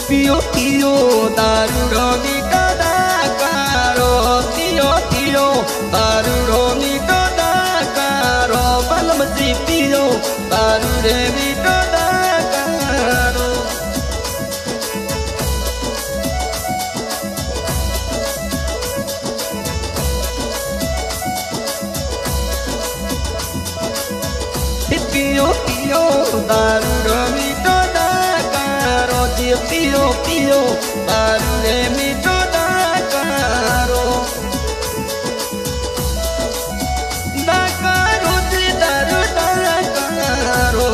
पियो पियो दारू रो मीठो दाकारो पियो पियो दारू रो मीठो दाकारो बलम जी पियो दारू रे मीठो दाकारो पियो पियो दारू रो मीठो दाकारो जी पियो पियो दारू रे मीठो दाकारो दाकारो जी दारू दाकारो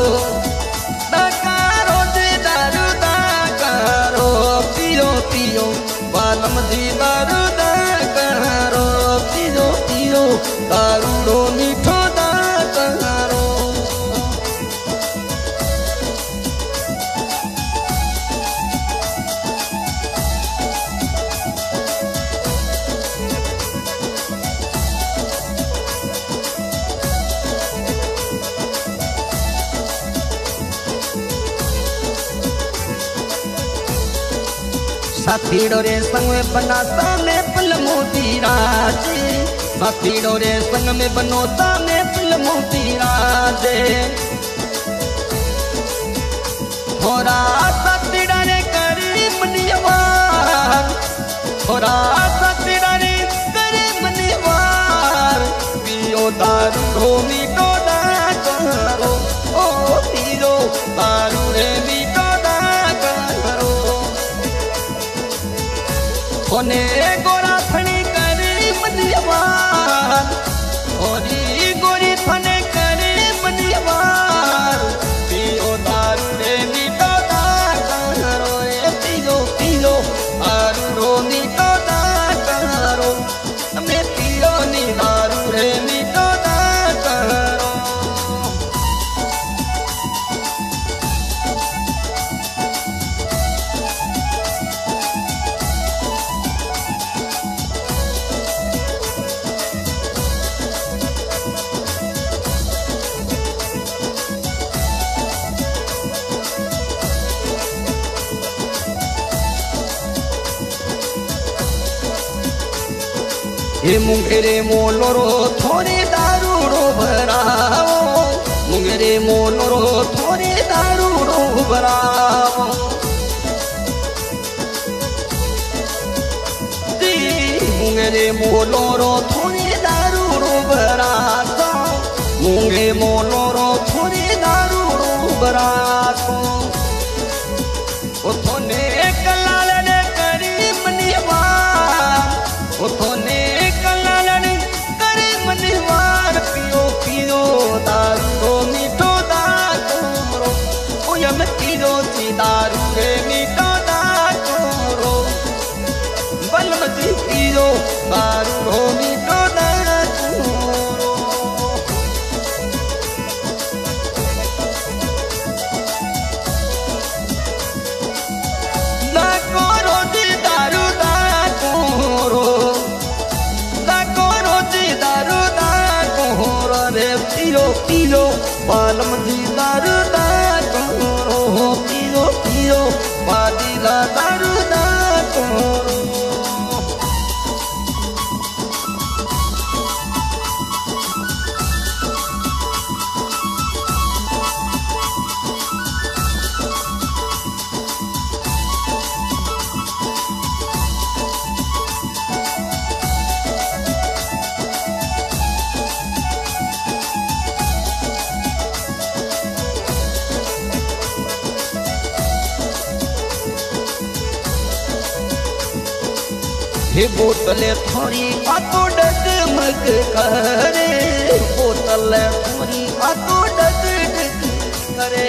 दाकारो जी दारू दाकारो पियो पियो बालम जी दारू दाकारो पियो पियो दारू रो मीठो दाकारो साथीड़ो रे संग में बना सामने फिल्मों की राजे साथीड़ो रे संग में बनो सामने फिल्मों की राजे थोड़ा साथीड़ा रे करी मनिवार थोड़ा साथीड़ा रे करी मनिवार पियो दारू रो मीठो दाकारो ओ पियो दारू रे मीठो दाकारो ओने गोरा थने करे मनिवार ओरी गोरी थने करे मनिवार पियो दारू रे मीठो दाकारो ए पियो पियो दारू रो मीठो दाकारो हमें पियो नी दारू रे मीठो दाकारो ये मुंगेरे मोलोरो थोड़े दारू रो भराओ मुंगेरे मोलोरो थोड़े दारू रो भराओ दी मुंगेरे मोलोरो थोड़े दारू रो भराओ मुंगे मोलोरो थोड़े दारू रो भराओ उथोने कलाल ने करी मनिवार उथोने मनिवार पियो पियो दारू रो मीठो दाकारो ओ यम पियो जी दारू रे मीठो दाकारो बलम जी पियो दारू रो मीठो दाकारो दाकारो जी दारू दाकारो दाकारो जी दारू रे पियो पियो बालम जी दारू दाकारो पियो पियो बादीला दारू दाकारो हे बोतले थोड़ी आतो डगमग करे बोतल थोड़ी आतो डगमग करे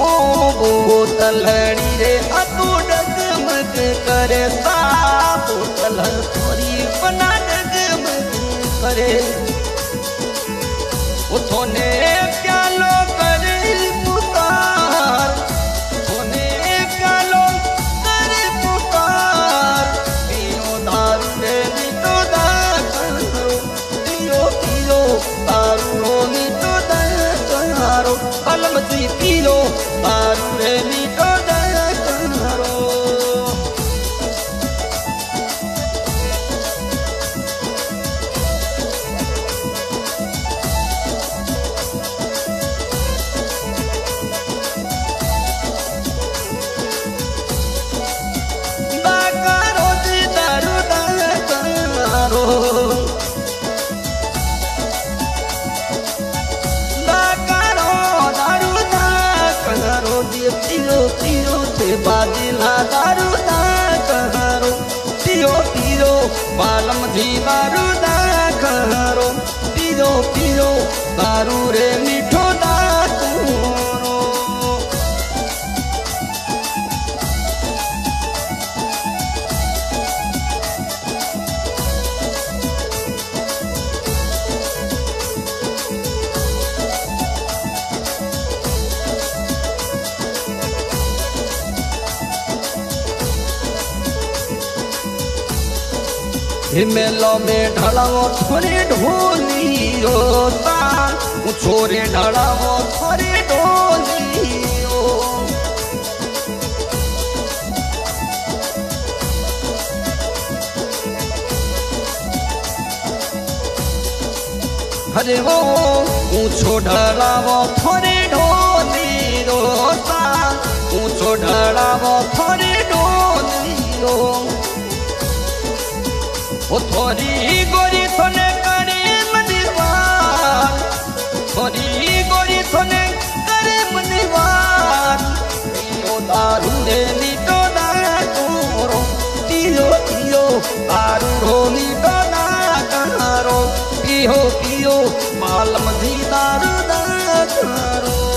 ओ बोतलड़ी रे आतो डगमग करे सा बोतल थोड़ी बना डगमग करे उथोने प्यालो करे पुकार उथोने प्यालो करे पुकार पियो दारू रे मीठो दारू पियो पियो दारू रो मीठो दारू पीरो दारू रे मीठो दारू बाजिला दारू दा करो पियो पियो बालम जी दारू दा करो पियो पियो दारू रे मीठो दा करो मेलो में ढलाओ थोड़े ढोली रोता छोरे ढलाओ थोड़े ढोली हरे वो ऊँचो ढलाओ थोड़े ढोली रोता ऊँचो ढलाओ थोड़े ढोली रो ओ थोड़ी गोरी थोने करे मनीवार थोड़ी गोरी थोने करे मनीवार पियो दारू रे मीठो दारू पियो पियो दारू रो मीठो दारू पियो पियो मालम जी दारू दारू